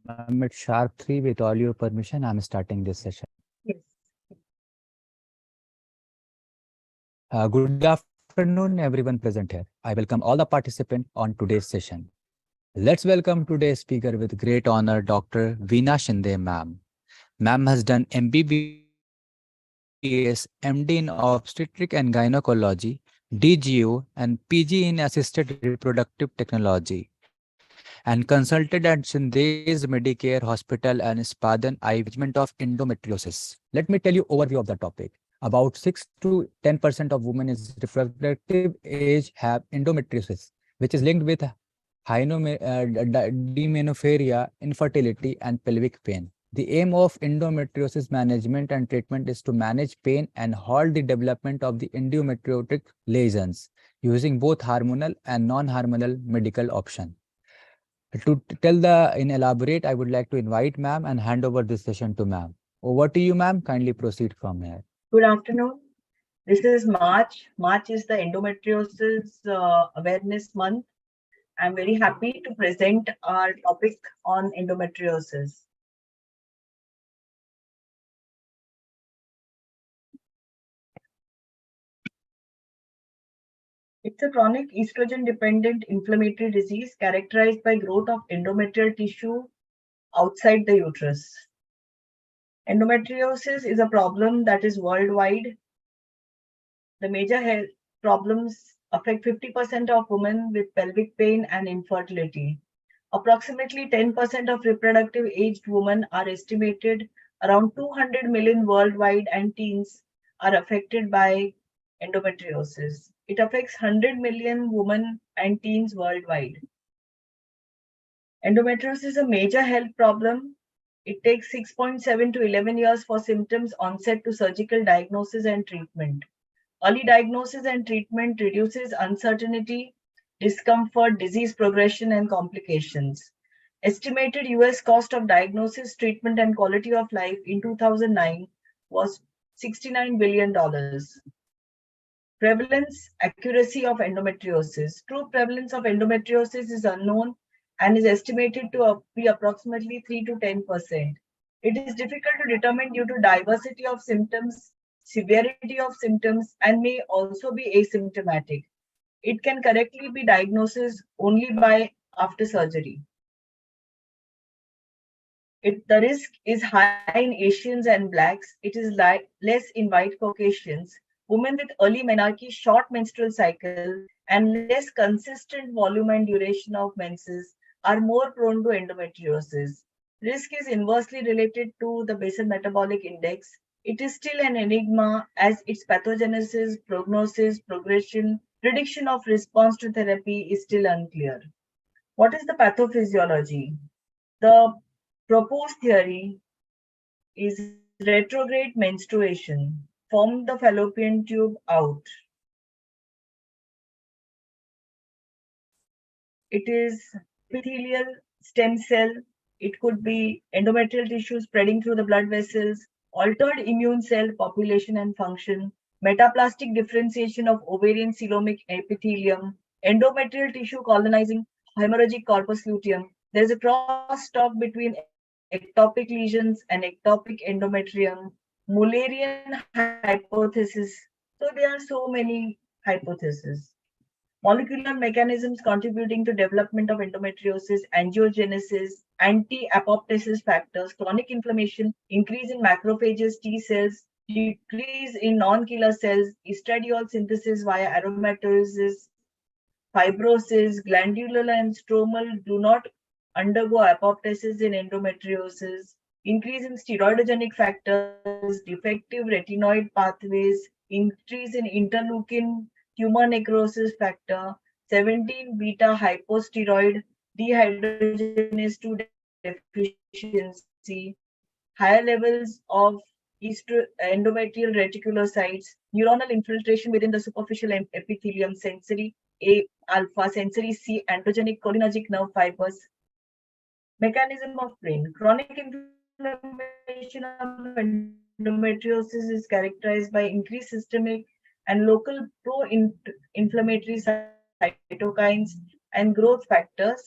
Ma'am, it's sharp 3. With all your permission, I'm starting this session. Yes. Good afternoon, everyone present here. I welcome all the participants on today's session. Let's welcome today's speaker with great honor, Dr. Veena Shinde, ma'am. Ma'am has done MBBS, MD in obstetric and gynecology, DGO, and PG in assisted reproductive technology, and consulted at Sindh's Medicare Hospital and Spaden IVF management of endometriosis. Let me tell you overview of the topic. About 6 to 10% of women in reproductive age have endometriosis, which is linked with hypomenorrhea, infertility, and pelvic pain. The aim of endometriosis management and treatment is to manage pain and halt the development of the endometriotic lesions using both hormonal and non-hormonal medical options. To tell the in elaborate, I would like to invite ma'am and hand over this session to ma'am. Over to you, ma'am. Kindly proceed from here. Good afternoon. This is March. March is the endometriosis awareness month. I'm very happy to present our topic on endometriosis. It's a chronic estrogen-dependent inflammatory disease characterized by growth of endometrial tissue outside the uterus. Endometriosis is a problem that is worldwide. The major health problems affect 50% of women with pelvic pain and infertility. Approximately 10% of reproductive aged women are estimated, around 200 million worldwide, and teens are affected by endometriosis. It affects 100 million women and teens worldwide. Endometriosis is a major health problem. It takes 6.7 to 11 years for symptoms onset to surgical diagnosis and treatment. Early diagnosis and treatment reduces uncertainty, discomfort, disease progression, and complications. Estimated US cost of diagnosis, treatment, and quality of life in 2009 was $69 billion. Prevalence, accuracy of endometriosis. True prevalence of endometriosis is unknown and is estimated to be approximately 3 to 10%. It is difficult to determine due to diversity of symptoms, severity of symptoms, and may also be asymptomatic. It can correctly be diagnosed only by after surgery. The risk is high in Asians and Blacks. It is less in white Caucasians. Women with early menarche, short menstrual cycle, and less consistent volume and duration of menses are more prone to endometriosis. Risk is inversely related to the basal metabolic index. It is still an enigma as its pathogenesis, prognosis, progression, prediction of response to therapy is still unclear. What is the pathophysiology? The proposed theory is retrograde menstruation. Form the fallopian tube out. It is epithelial stem cell. It could be endometrial tissue spreading through the blood vessels, altered immune cell population and function, metaplastic differentiation of ovarian coelomic epithelium, endometrial tissue colonizing hemorrhagic corpus luteum. There is a cross talk between ectopic lesions and ectopic endometrium, Mullerian hypothesis. So there are so many hypotheses. Molecular mechanisms contributing to development of endometriosis, angiogenesis, anti-apoptosis factors, chronic inflammation, increase in macrophages, T cells, decrease in non-killer cells, estradiol synthesis via aromatosis, fibrosis, glandular and stromal do not undergo apoptosis in endometriosis, increase in steroidogenic factors, defective retinoid pathways, increase in interleukin tumor necrosis factor, 17 beta hyposteroid dehydrogenase 2 deficiency, higher levels of endometrial reticulocytes, neuronal infiltration within the superficial epithelium, sensory A alpha, sensory C, androgenic cholinergic nerve fibers. Mechanism of pain. Chronic inflammation of endometriosis is characterized by increased systemic and local pro-inflammatory cytokines and growth factors.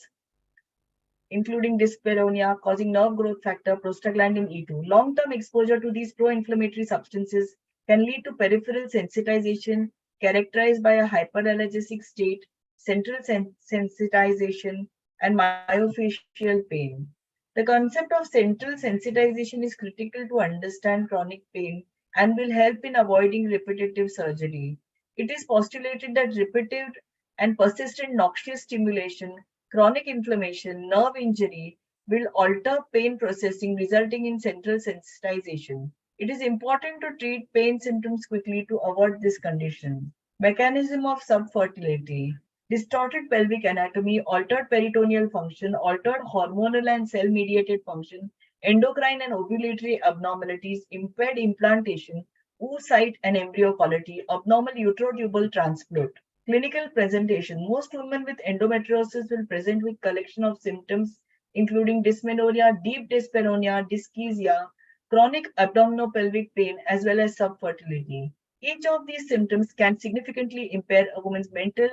including dyspareunia, causing nerve growth factor, prostaglandin E2. Long-term exposure to these pro-inflammatory substances can lead to peripheral sensitization characterized by a hyperallergesic state, central sensitization, and myofascial pain. The concept of central sensitization is critical to understand chronic pain and will help in avoiding repetitive surgery. It is postulated that repeated and persistent noxious stimulation, chronic inflammation, nerve injury will alter pain processing, resulting in central sensitization. It is important to treat pain symptoms quickly to avoid this condition. Mechanism of subfertility. Distorted pelvic anatomy, altered peritoneal function, altered hormonal and cell mediated function, endocrine and ovulatory abnormalities, impaired implantation, oocyte and embryo quality, abnormal uterotubal transport. Clinical presentation. Most women with endometriosis will present with collection of symptoms including dysmenorrhea, deep dyspareunia, dyschezia, chronic abdominopelvic pain, as well as subfertility. Each of these symptoms can significantly impair a woman's mental,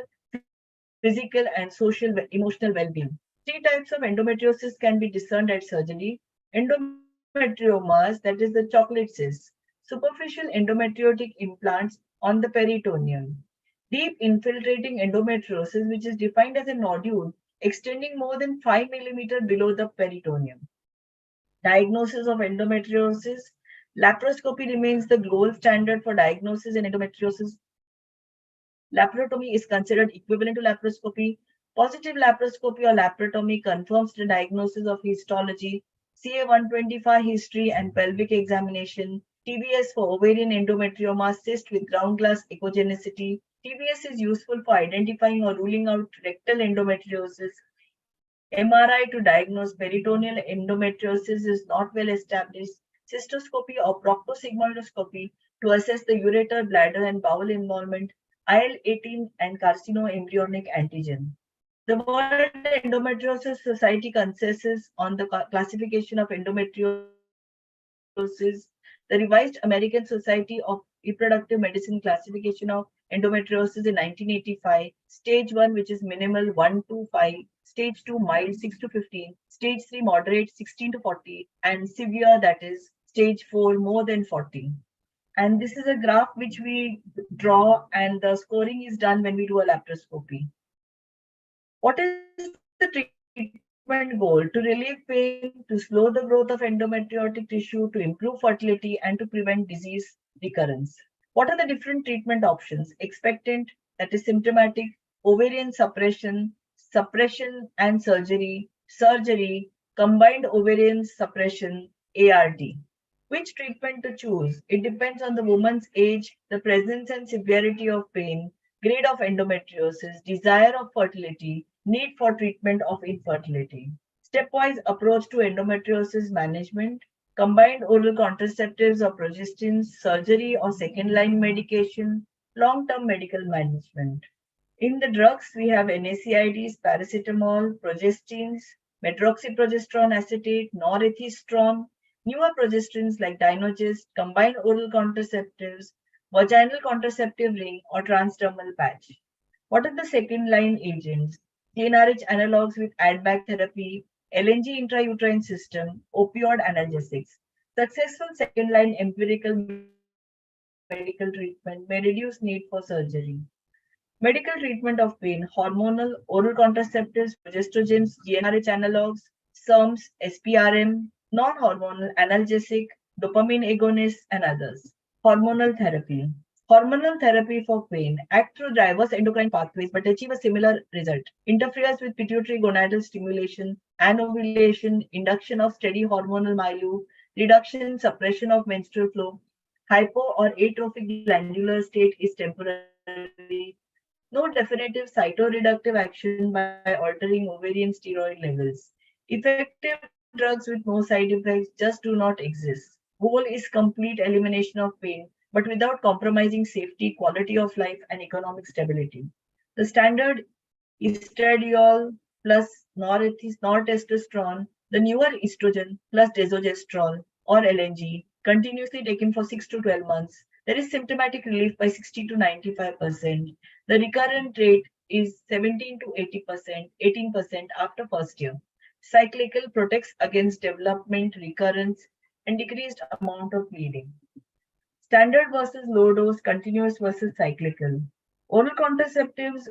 physical, and emotional well-being. Three types of endometriosis can be discerned at surgery. Endometriomas, that is the chocolate cysts, superficial endometriotic implants on the peritoneum. Deep infiltrating endometriosis, which is defined as a nodule extending more than 5 millimeters below the peritoneum. Diagnosis of endometriosis. Laparoscopy remains the gold standard for diagnosis in endometriosis. Laparotomy is considered equivalent to laparoscopy. Positive laparoscopy or laparotomy confirms the diagnosis of histology, CA125 history and pelvic examination, TBS for ovarian endometrioma cyst with ground glass echogenicity. TBS is useful for identifying or ruling out rectal endometriosis. MRI to diagnose peritoneal endometriosis is not well established. Cystoscopy or proctosigmoidoscopy to assess the ureter, bladder, and bowel involvement. IL-18 and carcinoembryonic antigen. The World Endometriosis Society consensus on the classification of endometriosis. The revised American Society of Reproductive Medicine classification of endometriosis in 1985. Stage 1, which is minimal 1 to 5. Stage 2, mild 6 to 15. Stage 3, moderate 16 to 40. And severe, that is stage 4, more than 40. And this is a graph which we draw, and the scoring is done when we do a laparoscopy. What is the treatment goal? To relieve pain, to slow the growth of endometriotic tissue, to improve fertility, and to prevent disease recurrence. What are the different treatment options? Expectant, that is symptomatic, ovarian suppression and surgery, combined ovarian suppression, ART. Which treatment to choose? It depends on the woman's age, the presence and severity of pain, grade of endometriosis, desire of fertility, need for treatment of infertility. Stepwise approach to endometriosis management, combined oral contraceptives or progestins, surgery or second line medication, long term medical management. In the drugs, we have NSAIDs, paracetamol, progestins, medroxyprogesterone acetate, norethistron, newer progestins like Dynogest, combined oral contraceptives, vaginal contraceptive ring, or transdermal patch. What are the second line agents? GnRH analogs with add-back therapy, LNG intrauterine system, opioid analgesics. Successful second line empirical medical treatment may reduce need for surgery. Medical treatment of pain, hormonal, oral contraceptives, progestogens, GnRH analogs, SERMs, SPRM, non-hormonal, analgesic, dopamine agonists, and others. Hormonal therapy. Hormonal therapy for pain act through diverse endocrine pathways but achieve a similar result. Interferes with pituitary gonadal stimulation, anovulation, induction of steady hormonal milieu, reduction, suppression of menstrual flow. Hypo or atrophic glandular state is temporary. No definitive cytoreductive action by altering ovarian steroid levels. Effective drugs with no side effects just do not exist. Goal is complete elimination of pain, but without compromising safety, quality of life, and economic stability. The standard estradiol plus nortestosterone, the newer estrogen plus desogestrel or LNG, continuously taken for 6 to 12 months. There is symptomatic relief by 60 to 95%. The recurrent rate is 17 to 80%, 18% after first year. Cyclical protects against development, recurrence, and decreased amount of bleeding. Standard versus low dose, continuous versus cyclical. Oral contraceptives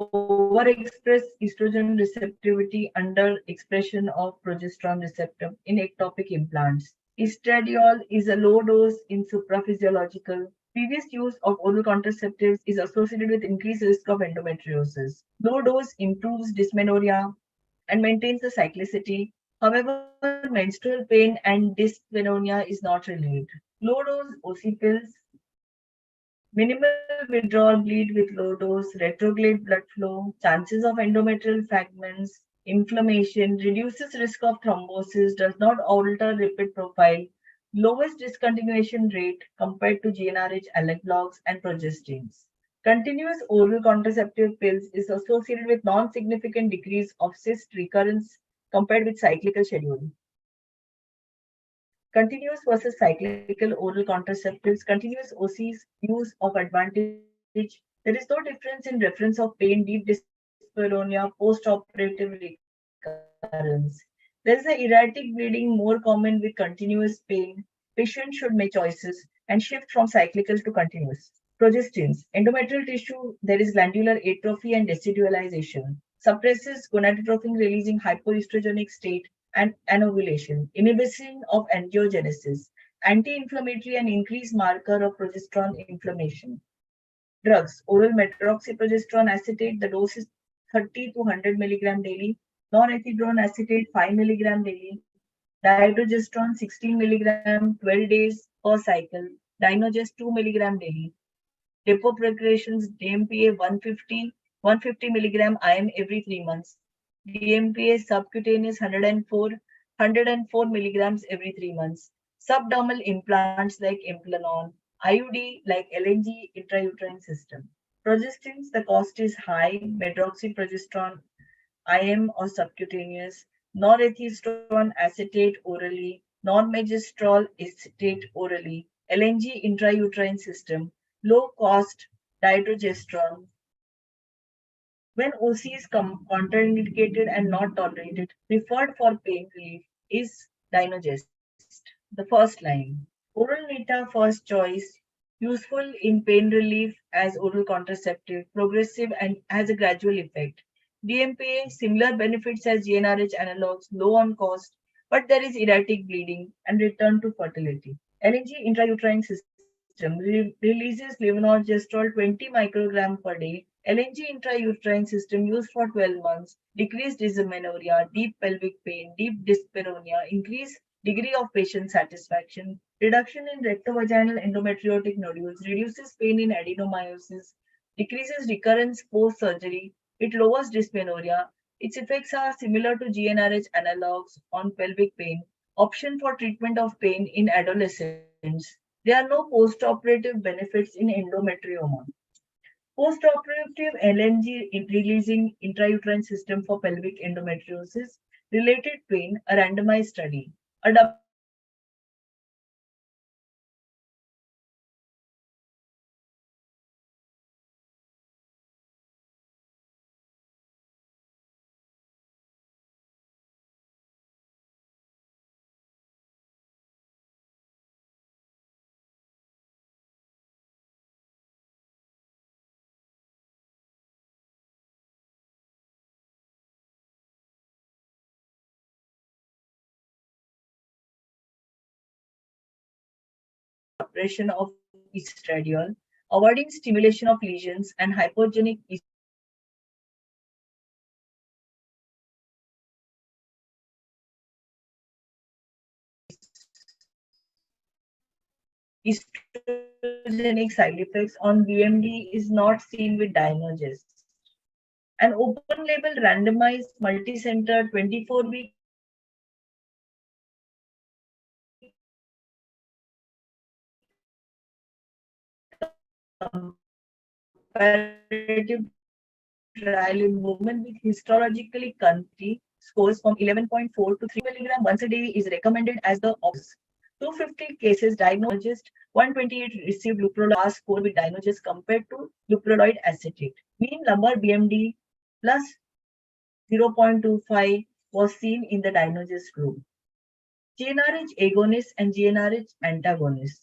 overexpress estrogen receptivity under expression of progesterone receptor in ectopic implants. Estradiol is a low dose in supraphysiological. Previous use of oral contraceptives is associated with increased risk of endometriosis. Low dose improves dysmenorrhea and maintains the cyclicity. However, menstrual pain and dysmenorrhea is not relieved. Low dose OC pills, minimal withdrawal bleed with low dose, retrograde blood flow, chances of endometrial fragments, inflammation, reduces risk of thrombosis, does not alter lipid profile, lowest discontinuation rate compared to GnRH analogs and progestins. Continuous oral contraceptive pills is associated with non-significant decrease of cyst recurrence compared with cyclical schedule. Continuous versus cyclical oral contraceptives, continuous OCs use of advantage. There is no difference in reference of pain, deep dyspareunia, post-operative recurrence. There is a erratic bleeding more common with continuous pain. Patients should make choices and shift from cyclical to continuous. Progestins, endometrial tissue, there is glandular atrophy and decidualization. Suppresses gonadotropin releasing hypoestrogenic state and anovulation. Inhibition of angiogenesis. Anti-inflammatory and increased marker of progesterone inflammation. Drugs, oral medroxyprogesterone acetate, the dose is 30 to 100 milligram daily. Norethindrone acetate 5 milligram daily. Dydrogesterone 16 milligram 12 days per cycle. Dynogest 2 milligram daily. Depot preparations DMPA 150 milligram IM every 3 months. DMPA subcutaneous 104 milligrams every 3 months. Subdermal implants like Implanon. IUD like LNG intrauterine system. Progestins, the cost is high. Medroxyprogesterone IM or subcutaneous. Norethindrone acetate orally. Normegestrol acetate orally. LNG intrauterine system. Low cost dydrogesterone. When OC is contraindicated and not tolerated, preferred for pain relief is Dynogest, the first line. Oral Nita, first choice, useful in pain relief as oral contraceptive, progressive and has a gradual effect. DMPA, similar benefits as GnRH analogs, low on cost, but there is erratic bleeding and return to fertility. LNG intrauterine system releases levonorgestrel 20 microgram per day. LNG intrauterine system used for 12 months, decreased dysmenorrhea, deep pelvic pain, deep dyspareunia, increased degree of patient satisfaction, reduction in rectovaginal endometriotic nodules, reduces pain in adenomyosis, decreases recurrence post-surgery, it lowers dysmenorrhea. Its effects are similar to GnRH analogs on pelvic pain, option for treatment of pain in adolescents. There are no post-operative benefits in endometrioma. Post-operative LNG releasing intrauterine system for pelvic endometriosis, related pain, a randomized study. A double-blind randomized study compared suppression of estradiol, avoiding stimulation of lesions and hypogenic estrogenic side effects on BMD is not seen with Dynogest. An open-label randomized multi-center 24-week comparative trial in women with histologically country scores from 11.4 to 3 milligram once a day is recommended as the option. 250 cases diagnosed, 128 received luprolol score with Dynogest compared to luproloid acetate. Mean lumbar BMD plus 0.25 was seen in the Dinogenes group. GnRH agonist and GnRH antagonist.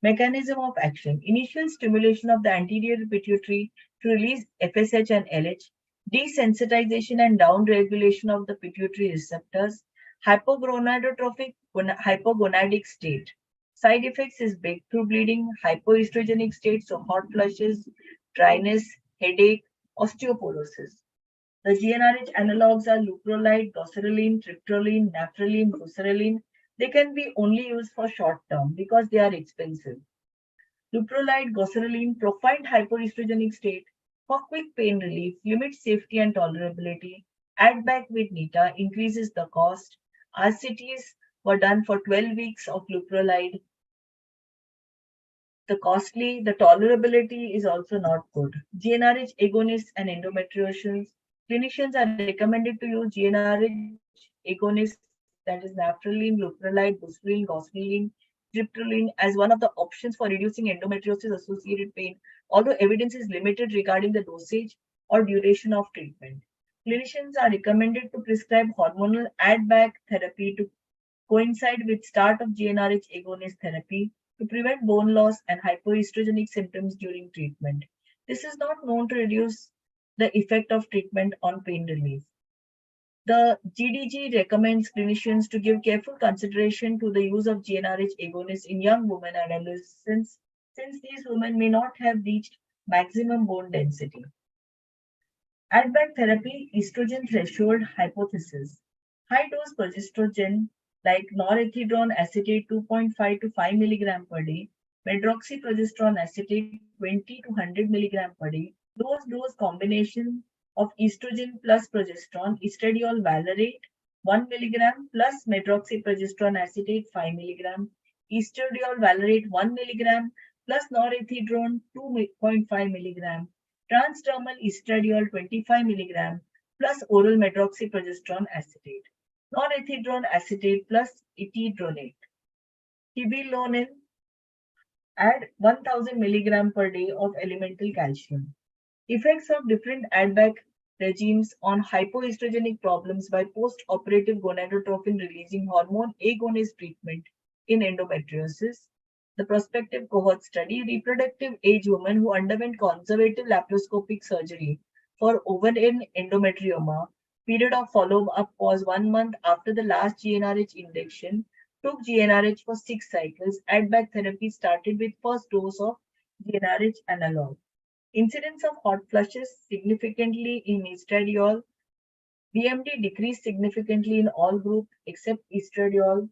Mechanism of action. Initial stimulation of the anterior pituitary to release FSH and LH. Desensitization and downregulation of the pituitary receptors. Hypogonadotrophic hypogonadic state. Side effects is breakthrough bleeding, hypoestrogenic state, so hot flushes, dryness, headache, osteoporosis. The GnRH analogs are leuprolide, goserelin, triptorelin, naftrelin, buserelin. They can be only used for short term because they are expensive. Leuprolide, goserelin, profound hypoestrogenic state for quick pain relief, limits safety and tolerability. Add back with NITA increases the cost. RCTs were done for 12 weeks of leuprolide. The tolerability is also not good. GnRH agonists and endometriosis. Clinicians are recommended to use GnRH agonists, that is naftrelin, leuprolide, buserelin, goserelin, triptorelin, as one of the options for reducing endometriosis-associated pain, although evidence is limited regarding the dosage or duration of treatment. Clinicians are recommended to prescribe hormonal add-back therapy to coincide with start of GnRH agonist therapy to prevent bone loss and hypoestrogenic symptoms during treatment. This is not known to reduce the effect of treatment on pain relief. The GDG recommends clinicians to give careful consideration to the use of GnRH agonists in young women and adolescents, since these women may not have reached maximum bone density. Add-back therapy, estrogen threshold hypothesis. High-dose progestogen like norethindrone acetate 2.5 to 5 mg per day, medroxyprogesterone acetate 20 to 100 mg per day, dose combination of estrogen plus progesterone, estradiol valerate 1 mg plus medroxyprogesterone acetate 5 mg, estradiol valerate 1 mg plus norethindrone 2.5 mg, transdermal estradiol 25 mg plus oral medroxyprogesterone acetate, norethindrone acetate plus etidronate. Tibilonin, add 1000 mg per day of elemental calcium. Effects of different add-back regimes on hypoestrogenic problems by post-operative gonadotropin releasing hormone agonist treatment in endometriosis. The prospective cohort study, reproductive age women who underwent conservative laparoscopic surgery for ovarian endometrioma. Period of follow-up was 1 month after the last GnRH injection. Took GnRH for 6 cycles. Add-back therapy started with first dose of GnRH analog. Incidence of hot flushes significantly in estradiol. BMD decreased significantly in all groups except estradiol.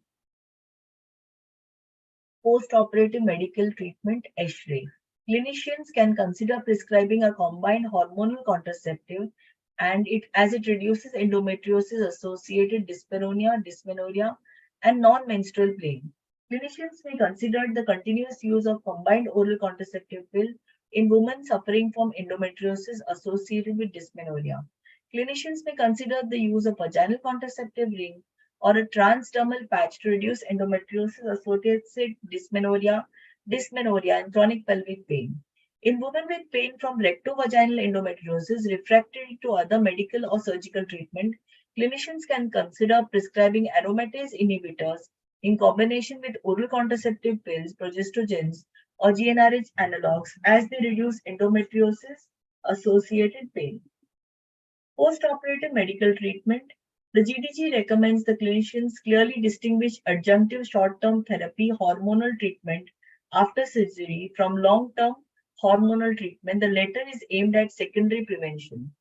Post-operative medical treatment, ESHRE. Clinicians can consider prescribing a combined hormonal contraceptive and as it reduces endometriosis-associated dysmenorrhea, and non-menstrual pain. Clinicians may consider the continuous use of combined oral contraceptive pill in women suffering from endometriosis associated with dysmenorrhea. Clinicians may consider the use of vaginal contraceptive ring or a transdermal patch to reduce endometriosis-associated dysmenorrhea, and chronic pelvic pain. In women with pain from rectovaginal endometriosis refractory to other medical or surgical treatment, clinicians can consider prescribing aromatase inhibitors in combination with oral contraceptive pills, progestogens, or GnRH analogs as they reduce endometriosis-associated pain. Post-operative medical treatment. The GDG recommends the clinicians clearly distinguish adjunctive short-term therapy hormonal treatment after surgery from long-term hormonal treatment. The latter is aimed at secondary prevention.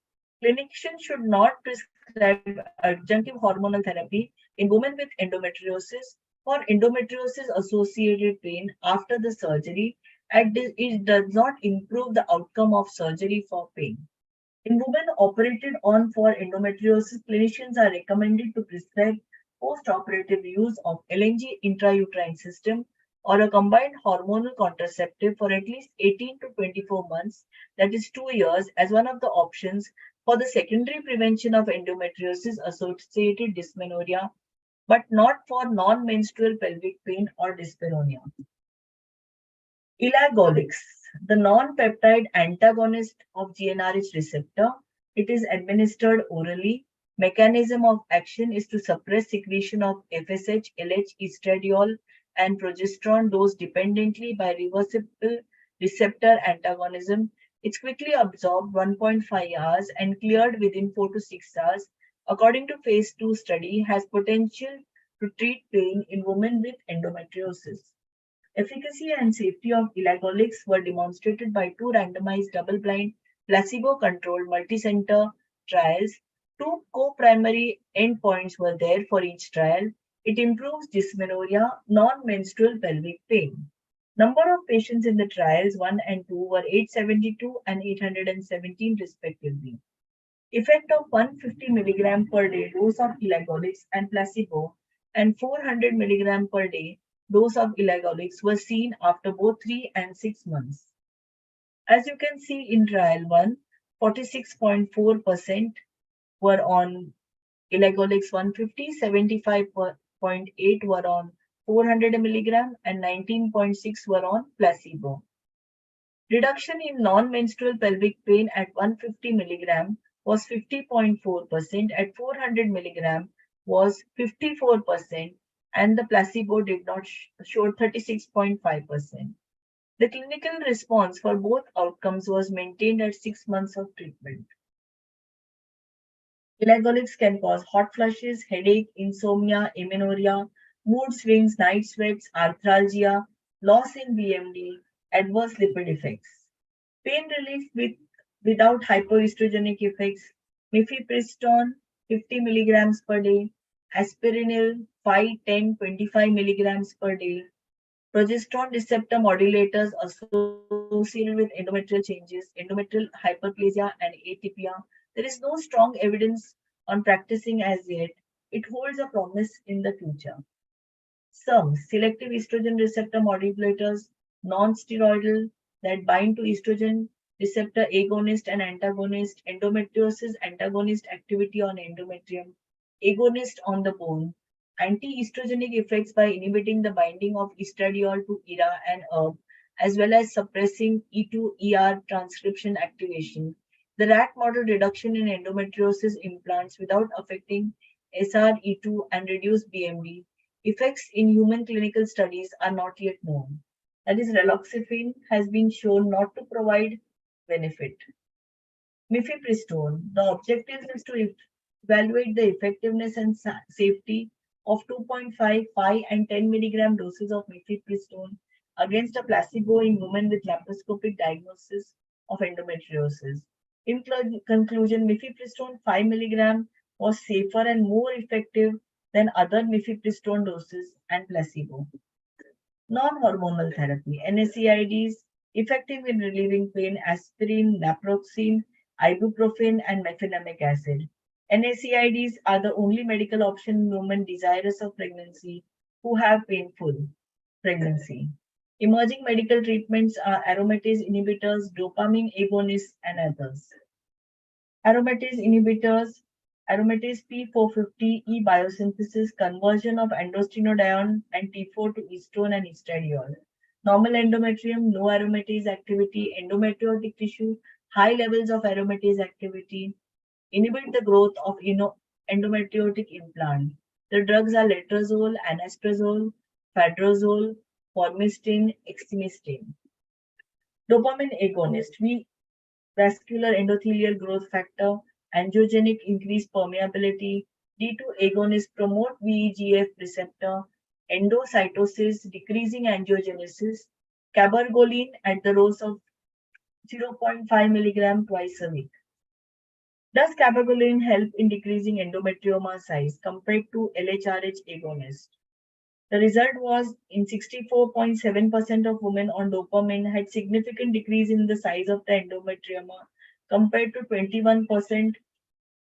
Clinicians should not prescribe adjunctive hormonal therapy in women with endometriosis or endometriosis-associated pain after the surgery, and it does not improve the outcome of surgery for pain. In women operated on for endometriosis, clinicians are recommended to prescribe post-operative use of LNG intrauterine system or a combined hormonal contraceptive for at least 18 to 24 months, that is 2 years, as one of the options for the secondary prevention of endometriosis-associated dysmenorrhea, but not for non-menstrual pelvic pain or dyspareunia. Elagolix, the non-peptide antagonist of GnRH receptor. It is administered orally. Mechanism of action is to suppress secretion of FSH, LH, estradiol, and progesterone dose dependently by reversible receptor antagonism. It's quickly absorbed 1.5 hours and cleared within 4 to 6 hours. According to phase 2 study, has potential to treat pain in women with endometriosis. Efficacy and safety of elagolix were demonstrated by two randomized double-blind placebo-controlled multicenter trials. Two co-primary endpoints were there for each trial. It improves dysmenorrhea, non-menstrual pelvic pain. Number of patients in the trials 1 and 2 were 872 and 817 respectively. Effect of 150 mg per day dose of elagolix and placebo and 400 mg per day dose of elagolix was seen after both 3 and 6 months. As you can see in trial 1, 46.4% were on elagolix 150, 75.8 were on 400 mg and 19.6 were on placebo. Reduction in non-menstrual pelvic pain at 150 mg was 50.4%, at 400 mg was 54%, and the placebo did not show 36.5%. The clinical response for both outcomes was maintained at 6 months of treatment. Elagolix can cause hot flushes, headache, insomnia, amenorrhea, mood swings, night sweats, arthralgia, loss in BMD, adverse lipid effects. Pain relief without hypoestrogenic effects, mifepristone 50 milligrams per day, aspirinil 5, 10, 25 milligrams per day, progesterone receptor modulators associated with endometrial changes, endometrial hyperplasia, and atypia. There is no strong evidence on practicing as yet. It holds a promise in the future. Some selective estrogen receptor modulators, non-steroidal, that bind to estrogen receptor agonist and antagonist, endometriosis antagonist activity on endometrium, agonist on the bone, anti-estrogenic effects by inhibiting the binding of estradiol to ERA and ERB, as well as suppressing E2-ER transcription activation. The rat model reduction in endometriosis implants without affecting SRE2 and reduced BMD. Effects in human clinical studies are not yet known. That is, raloxifene has been shown not to provide benefit. Mifepristone. The objective is to evaluate the effectiveness and safety of 2.5, 5, and 10 milligram doses of mifepristone against a placebo in women with laparoscopic diagnosis of endometriosis. In conclusion, mifepristone 5 milligram was safer and more effective than other mifepristone doses and placebo. Non-hormonal therapy, NSAIDs, effective in relieving pain, aspirin, naproxen, ibuprofen, and mefenamic acid. NSAIDs are the only medical option in women desirous of pregnancy who have painful pregnancy. Emerging medical treatments are aromatase inhibitors, dopamine agonists, and others. Aromatase inhibitors, aromatase P450 E biosynthesis, conversion of androstenedione and T4 to estrone and estradiol. Normal endometrium, no aromatase activity, endometriotic tissue, high levels of aromatase activity, inhibit the growth of endometriotic implant. The drugs are letrozole, anastrozole, fadrozole, formistine, exemestane. Dopamine agonist, vascular endothelial growth factor, angiogenic increased permeability, D2 agonists promote VEGF receptor, endocytosis, decreasing angiogenesis, cabergoline at the dose of 0.5 milligram twice a week. Does cabergoline help in decreasing endometrioma size compared to LHRH agonist? The result was in 64.7% of women on dopamine had significant decrease in the size of the endometrioma compared to 21%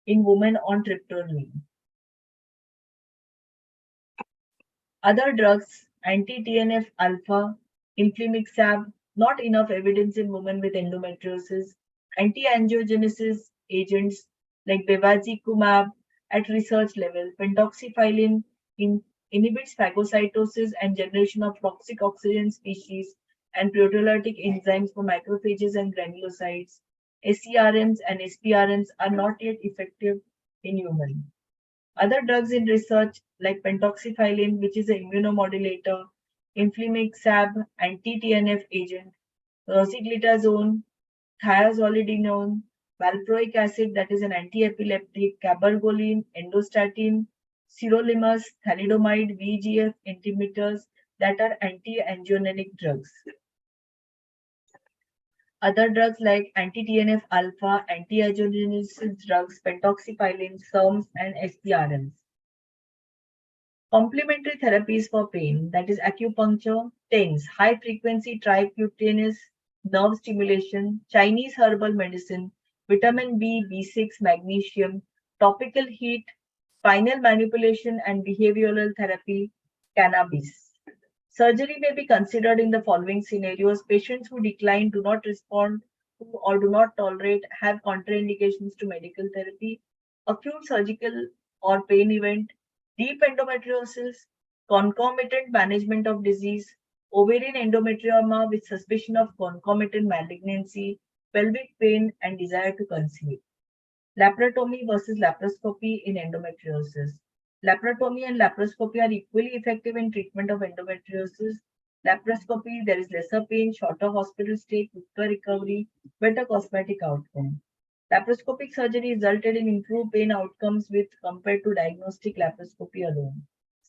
in women on triptorelin. Other drugs, anti-TNF alpha, inflimixab, not enough evidence in women with endometriosis, anti-angiogenesis agents like bevacizumab at research level, pentoxifylline inhibits phagocytosis and generation of toxic oxygen species and proteolytic enzymes for macrophages and granulocytes. SCRMs and SPRMs are not yet effective in human. Other drugs in research like pentoxifylline, which is an immunomodulator, inflimixab, anti-TNF agent, rosiglitazone, thiazolidinone, valproic acid, that is an anti-epileptic, cabergoline, endostatin, sirolimus, thalidomide, VEGF inhibitors that are anti-angiogenic drugs. Other drugs like anti-TNF alpha, anti-angiogenesis drugs, pentoxifylline, SERMs, and SPRMs. Complementary therapies for pain, that is acupuncture, TENS, high frequency tricutaneous nerve stimulation, Chinese herbal medicine, vitamin B, B6, magnesium, topical heat, spinal manipulation and behavioral therapy, cannabis. Surgery may be considered in the following scenarios. Patients who decline, do not respond to, or do not tolerate, have contraindications to medical therapy, acute surgical or pain event, deep endometriosis, concomitant management of disease, ovarian endometrioma with suspicion of concomitant malignancy, pelvic pain, and desire to conceive. Laparotomy versus laparoscopy in endometriosis. Laparotomy and laparoscopy are equally effective in treatment of endometriosis. Laparoscopy, there is lesser pain, shorter hospital stay, quicker recovery, better cosmetic outcome. Laparoscopic surgery resulted in improved pain outcomes with compared to diagnostic laparoscopy alone.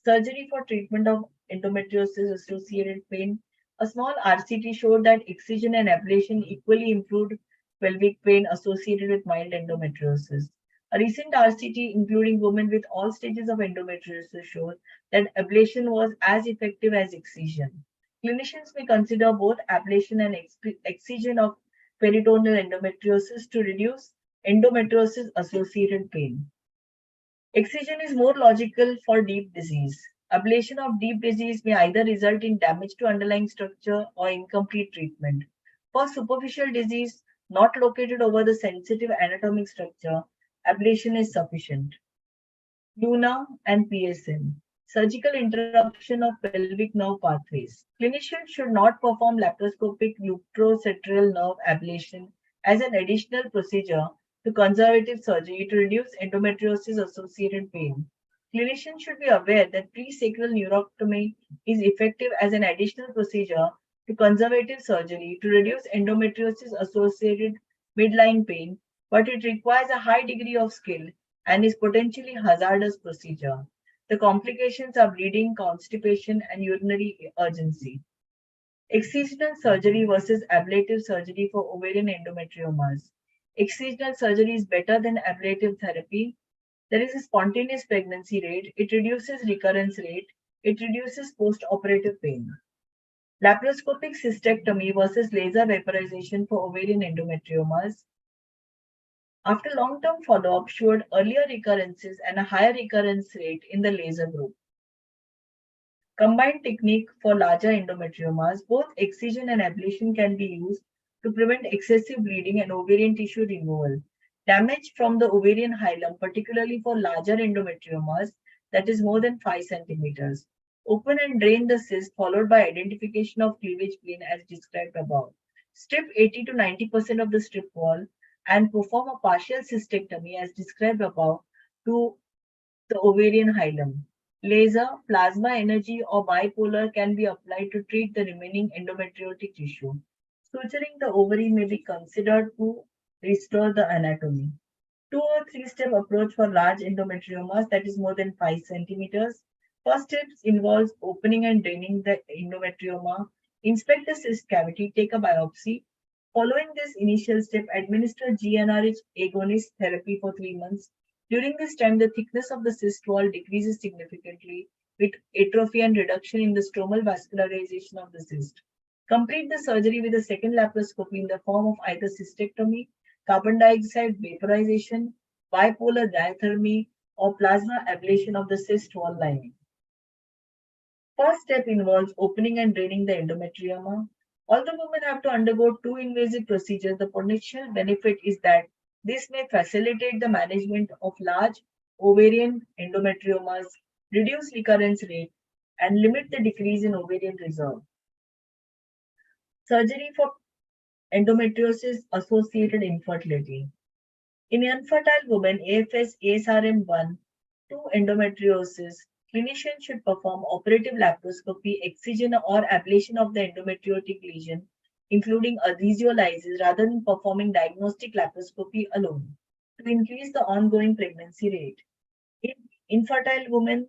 Surgery for treatment of endometriosis associated pain. A small RCT showed that excision and ablation equally improved pelvic pain associated with mild endometriosis. A recent RCT, including women with all stages of endometriosis, showed that ablation was as effective as excision. Clinicians may consider both ablation and excision of peritoneal endometriosis to reduce endometriosis associated pain. Excision is more logical for deep disease. Ablation of deep disease may either result in damage to underlying structure or incomplete treatment. For superficial disease not located over the sensitive anatomic structure, ablation is sufficient. LUNA and PSN. Surgical interruption of pelvic nerve pathways. Clinicians should not perform laparoscopic lumbosacral nerve ablation as an additional procedure to conservative surgery to reduce endometriosis associated pain. Clinicians should be aware that pre-sacral neurotomy is effective as an additional procedure to conservative surgery to reduce endometriosis associated midline pain, but it requires a high degree of skill and is potentially hazardous procedure. The complications are bleeding, constipation, and urinary urgency. Excisional surgery versus ablative surgery for ovarian endometriomas. Excisional surgery is better than ablative therapy. There is a spontaneous pregnancy rate. It reduces recurrence rate. It reduces post-operative pain. Laparoscopic cystectomy versus laser vaporization for ovarian endometriomas. After long-term follow-up showed earlier recurrences and a higher recurrence rate in the laser group. Combined technique for larger endometriomas, both excision and ablation can be used to prevent excessive bleeding and ovarian tissue removal. Damage from the ovarian hilum, particularly for larger endometriomas, that is more than 5 centimeters. Open and drain the cyst, followed by identification of cleavage plane as described above. Strip 80 to 90% of the strip wall and perform a partial cystectomy as described above to the ovarian hilum. Laser, plasma energy, or bipolar can be applied to treat the remaining endometriotic tissue. Suturing the ovary may be considered to restore the anatomy. 2 or 3-step approach for large endometriomas, that is more than 5 centimeters. First step involves opening and draining the endometrioma. Inspect the cyst cavity, take a biopsy. Following this initial step, administer GnRH agonist therapy for 3 months. During this time, the thickness of the cyst wall decreases significantly with atrophy and reduction in the stromal vascularization of the cyst. Complete the surgery with a second laparoscopy in the form of either cystectomy, carbon dioxide vaporization, bipolar diathermy, or plasma ablation of the cyst wall lining. First step involves opening and draining the endometrioma. Although women have to undergo 2 invasive procedures, the potential benefit is that this may facilitate the management of large ovarian endometriomas, reduce recurrence rate, and limit the decrease in ovarian reserve. Surgery for endometriosis associated infertility. In infertile women, AFS, ASRM1, 2 endometriosis, clinicians should perform operative laparoscopy, excision or ablation of the endometriotic lesion, including adhesiolysis, rather than performing diagnostic laparoscopy alone, to increase the ongoing pregnancy rate. In infertile women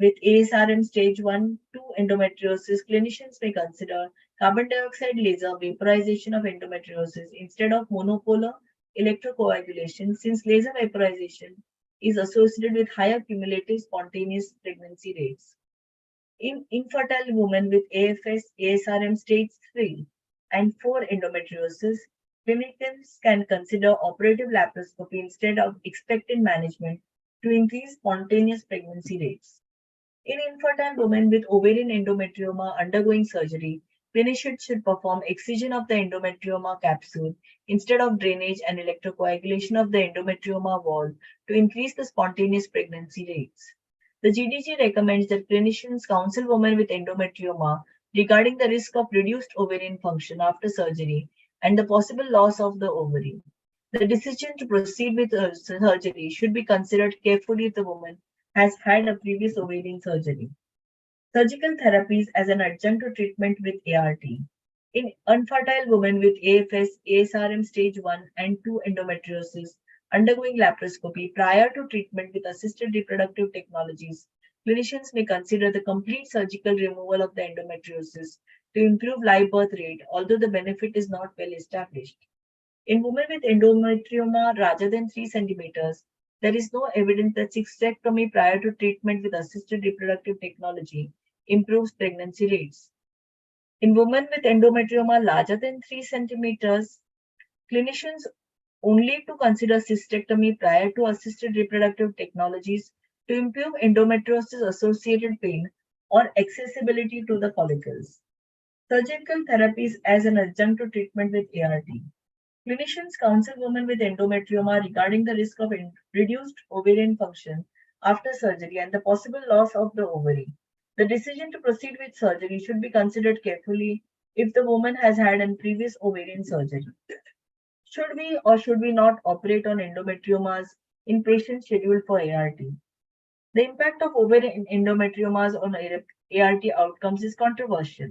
with ASRM stage 1, 2 endometriosis, clinicians may consider carbon dioxide laser vaporization of endometriosis instead of monopolar electrocoagulation, since laser vaporization is associated with higher cumulative spontaneous pregnancy rates. In infertile women with AFS, ASRM stage 3 and 4 endometriosis, clinicians can consider operative laparoscopy instead of expectant management to increase spontaneous pregnancy rates. In infertile women with ovarian endometrioma undergoing surgery, clinicians should perform excision of the endometrioma capsule instead of drainage and electrocoagulation of the endometrioma wall to increase the spontaneous pregnancy rates. The GDG recommends that clinicians counsel women with endometrioma regarding the risk of reduced ovarian function after surgery and the possible loss of the ovary. The decision to proceed with surgery should be considered carefully if the woman has had a previous ovarian surgery. Surgical therapies as an adjunct to treatment with ART. In infertile women with AFS, ASRM stage 1 and 2 endometriosis undergoing laparoscopy prior to treatment with assisted reproductive technologies, clinicians may consider the complete surgical removal of the endometriosis to improve live birth rate, although the benefit is not well established. In women with endometrioma larger than 3 centimeters, there is no evidence that cystectomy prior to treatment with assisted reproductive technology improves pregnancy rates. In women with endometrioma larger than 3 centimeters, clinicians only to consider cystectomy prior to assisted reproductive technologies to improve endometriosis associated pain or accessibility to the follicles. Surgical therapies as an adjunct to treatment with ART. Clinicians counsel women with endometrioma regarding the risk of reduced ovarian function after surgery and the possible loss of the ovary. The decision to proceed with surgery should be considered carefully if the woman has had a previous ovarian surgery. Should we or should we not operate on endometriomas in patients scheduled for ART? The impact of ovarian endometriomas on ART outcomes is controversial.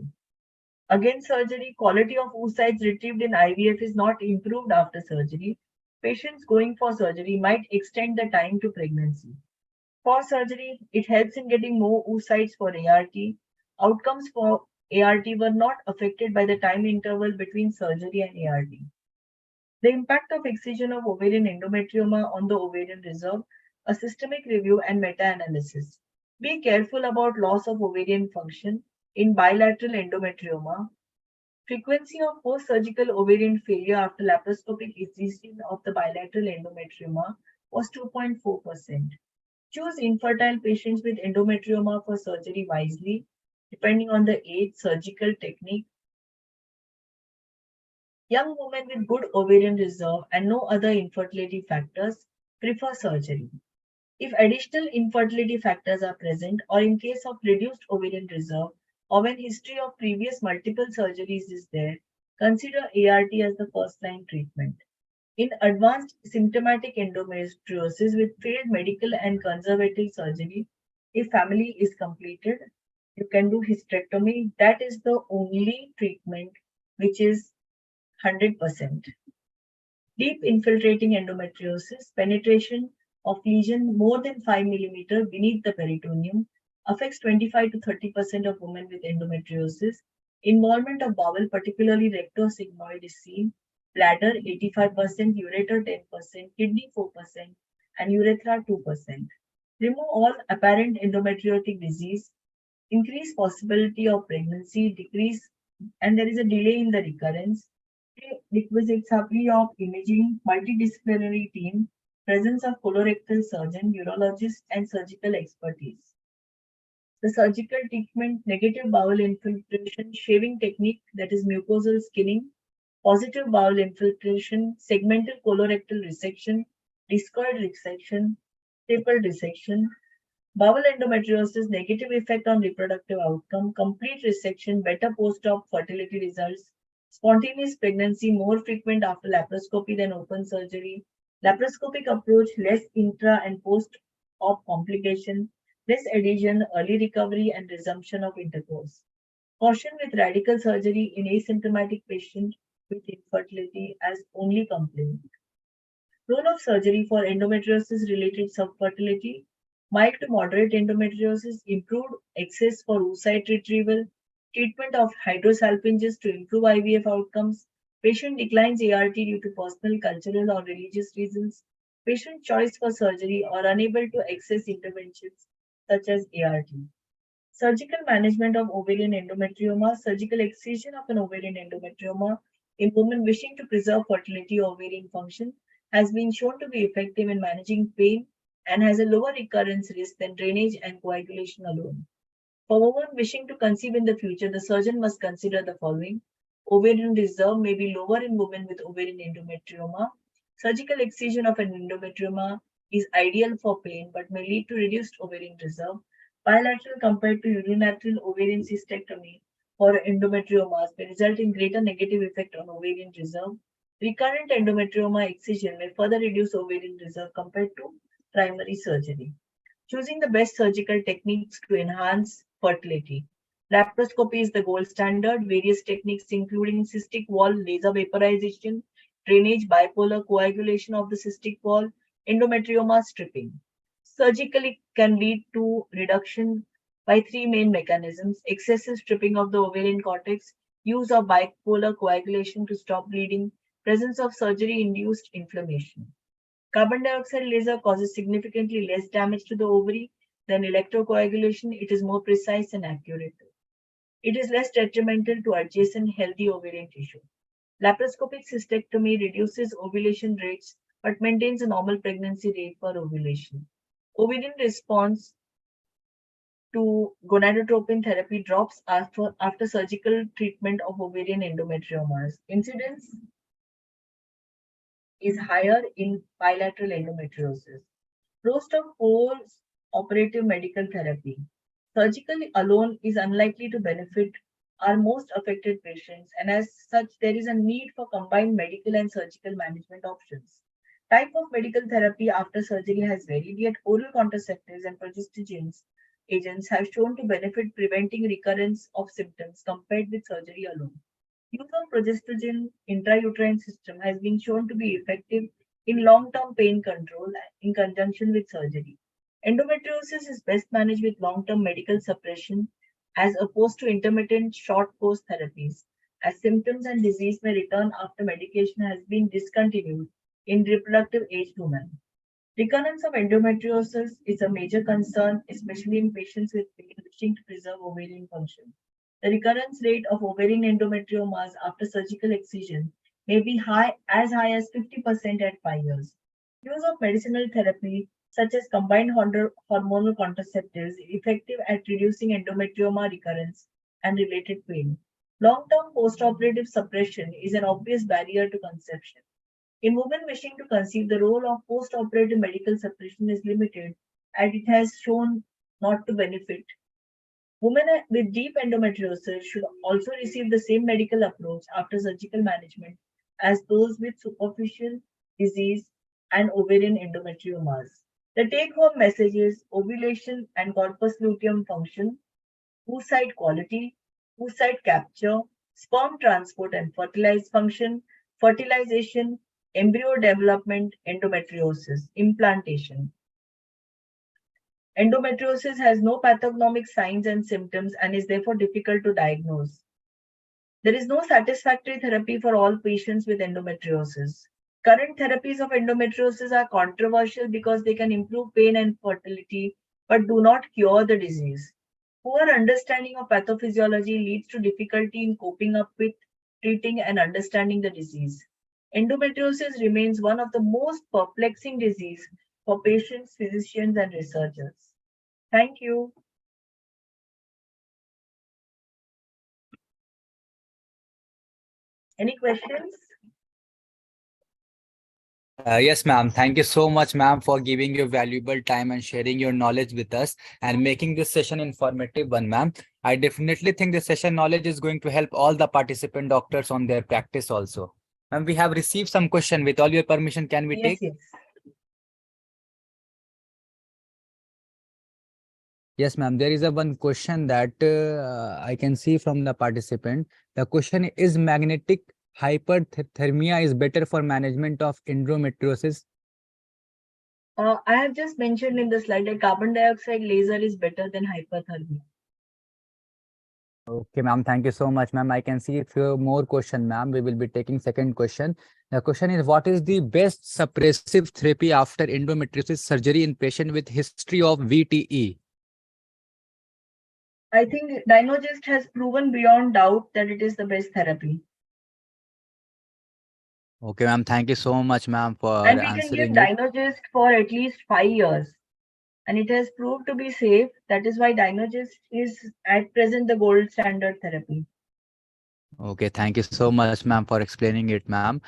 Against surgery, quality of oocytes retrieved in IVF is not improved after surgery. Patients going for surgery might extend the time to pregnancy. For surgery, it helps in getting more oocytes for ART. Outcomes for ART were not affected by the time interval between surgery and ART. The impact of excision of ovarian endometrioma on the ovarian reserve, a systemic review and meta-analysis. Be careful about loss of ovarian function in bilateral endometrioma. Frequency of post-surgical ovarian failure after laparoscopic excision of the bilateral endometrioma was 2.4%. Choose infertile patients with endometrioma for surgery wisely, depending on the age, surgical technique. Young women with good ovarian reserve and no other infertility factors prefer surgery. If additional infertility factors are present, or in case of reduced ovarian reserve, or when history of previous multiple surgeries is there, consider ART as the first-line treatment. In advanced symptomatic endometriosis with failed medical and conservative surgery, if family is completed, you can do hysterectomy. That is the only treatment which is 100%. Deep infiltrating endometriosis, penetration of lesion more than 5 mm beneath the peritoneum, affects 25 to 30% of women with endometriosis. Involvement of bowel, particularly rectosigmoid, is seen. Bladder 85%, ureter 10%, kidney 4%, and urethra 2%. Remove all apparent endometriotic disease, increase possibility of pregnancy, decrease, and there is a delay in the recurrence. Requisites are pre-op imaging, multidisciplinary team, presence of colorectal surgeon, urologist, and surgical expertise. The surgical treatment, negative bowel infiltration, shaving technique, that is mucosal skinning, positive bowel infiltration, segmental colorectal resection, discoid resection, staple resection, bowel endometriosis, negative effect on reproductive outcome, complete resection, better post-op fertility results, spontaneous pregnancy, more frequent after laparoscopy than open surgery, Laparoscopic approach, less intra and post-op complication, less adhesion, early recovery, and resumption of intercourse. Caution with radical surgery in asymptomatic patient with infertility as only complaint. Role of surgery for endometriosis-related subfertility. Mild to moderate endometriosis, improved access for oocyte retrieval, treatment of hydrosalpinges to improve IVF outcomes, patient declines ART due to personal, cultural, or religious reasons, patient choice for surgery or unable to access interventions such as ART. Surgical management of ovarian endometrioma, surgical excision of an ovarian endometrioma in women wishing to preserve fertility or ovarian function has been shown to be effective in managing pain and has a lower recurrence risk than drainage and coagulation alone. For women wishing to conceive in the future, the surgeon must consider the following. Ovarian reserve may be lower in women with ovarian endometrioma. Surgical excision of an endometrioma is ideal for pain but may lead to reduced ovarian reserve. Bilateral compared to unilateral ovarian cystectomy for endometriomas may result in greater negative effect on ovarian reserve. Recurrent endometrioma excision may further reduce ovarian reserve compared to primary surgery. Choosing the best surgical techniques to enhance fertility. Laparoscopy is the gold standard. Various techniques, including cystic wall laser vaporization, drainage, bipolar coagulation of the cystic wall, endometrioma stripping. Surgically can lead to reduction by three main mechanisms: excessive stripping of the ovarian cortex, use of bipolar coagulation to stop bleeding, presence of surgery-induced inflammation. Carbon dioxide laser causes significantly less damage to the ovary than electrocoagulation. It is more precise and accurate. It is less detrimental to adjacent healthy ovarian tissue. Laparoscopic cystectomy reduces ovulation rates but maintains a normal pregnancy rate for ovulation. Ovarian response to gonadotropin therapy drops after surgical treatment of ovarian endometriomas. Incidence is higher in bilateral endometriosis. Roast of post-operative medical therapy. Surgical alone is unlikely to benefit our most affected patients, and as such, there is a need for combined medical and surgical management options. Type of medical therapy after surgery has varied, yet oral contraceptives and progestogens agents have shown to benefit preventing recurrence of symptoms compared with surgery alone. Use of progestogen intrauterine system has been shown to be effective in long-term pain control in conjunction with surgery. Endometriosis is best managed with long-term medical suppression as opposed to intermittent short-course therapies, as symptoms and disease may return after medication has been discontinued in reproductive aged women. Recurrence of endometriosis is a major concern, especially in patients with pain wishing to preserve ovarian function. The recurrence rate of ovarian endometriomas after surgical excision may be as high as 50% at 5 years. Use of medicinal therapy, such as combined hormonal contraceptives, is effective at reducing endometrioma recurrence and related pain. Long-term post-operative suppression is an obvious barrier to conception. In women wishing to conceive, the role of post-operative medical suppression is limited, and it has shown not to benefit. Women with deep endometriosis should also receive the same medical approach after surgical management as those with superficial disease and ovarian endometriomas. The take-home message is ovulation and corpus luteum function, oocyte quality, oocyte capture, sperm transport and fertilized function, fertilization, embryo development, endometriosis, implantation. Endometriosis has no pathognomic signs and symptoms and is therefore difficult to diagnose. There is no satisfactory therapy for all patients with endometriosis. Current therapies of endometriosis are controversial because they can improve pain and fertility but do not cure the disease. Poor understanding of pathophysiology leads to difficulty in coping up with, treating, and understanding the disease. Endometriosis remains one of the most perplexing diseases for patients, physicians, and researchers. Thank you. Any questions? Yes, ma'am. Thank you so much, ma'am, for giving your valuable time and sharing your knowledge with us and making this session informative one, ma'am. I definitely think this session knowledge is going to help all the participant doctors on their practice also. Ma'am, we have received some question. With all your permission, can we Yes, take? yes. Yes, ma'am. There is a one question that I can see from the participant. The question is magnetic hyperthermia is better for management of endometriosis. I have just mentioned in the slide that carbon dioxide laser is better than hyperthermia. Okay, ma'am. Thank you so much, ma'am. I can see a few more question, ma'am. We will be taking second question. The question is, what is the best suppressive therapy after endometriosis surgery in patient with history of VTE? I think Dynogist has proven beyond doubt that it is the best therapy. Okay, ma'am. Thank you so much, ma'am, for And we can give answering it. Dynogist for at least 5 years. And it has proved to be safe. That is why Dynogist is at present the gold standard therapy. Okay, thank you so much, ma'am, for explaining it, ma'am.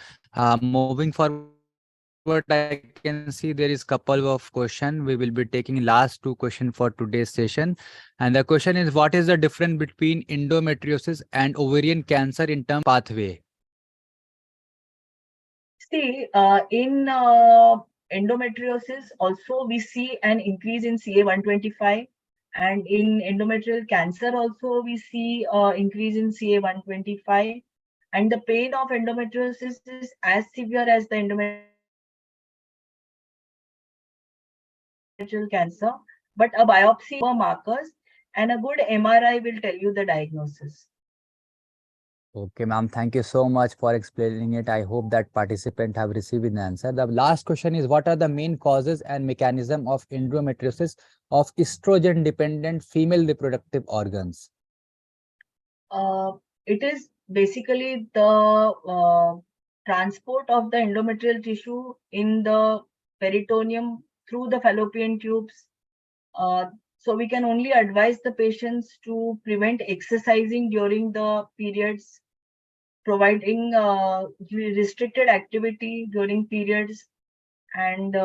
Moving forward, I can see there is couple of question. We will be taking last two question for today's session. And the question is, what is the difference between endometriosis and ovarian cancer in terms of pathway? See, in endometriosis, also we see an increase in CA125, and in endometrial cancer, also we see increase in CA125. And the pain of endometriosis is as severe as the endometrial cancer, but a biopsy markers and a good MRI will tell you the diagnosis. Okay, ma'am. Thank you so much for explaining it. I hope that participant have received an answer. The last question is, what are the main causes and mechanism of endometriosis of estrogen-dependent female reproductive organs? It is basically the transport of the endometrial tissue in the peritoneum through the fallopian tubes. So we can only advise the patients to prevent exercising during the periods, providing restricted activity during periods, and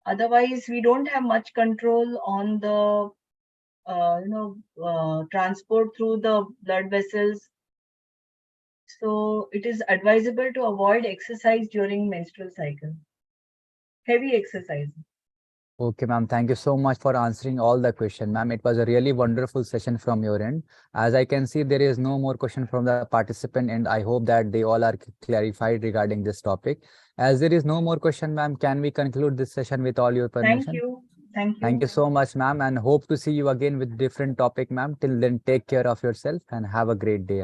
otherwise we don't have much control on the transport through the blood vessels. So it is advisable to avoid exercise during menstrual cycle. Heavy exercise. Okay, ma'am. Thank you so much for answering all the question, ma'am. It was a really wonderful session from your end. As I can see, there is no more question from the participant, and I hope that they all are clarified regarding this topic. As there is no more question, ma'am, can we conclude this session with all your Thank permission? you. Thank you. Thank you so much, ma'am, and hope to see you again with different topic, ma'am. Till then, take care of yourself and have a great day.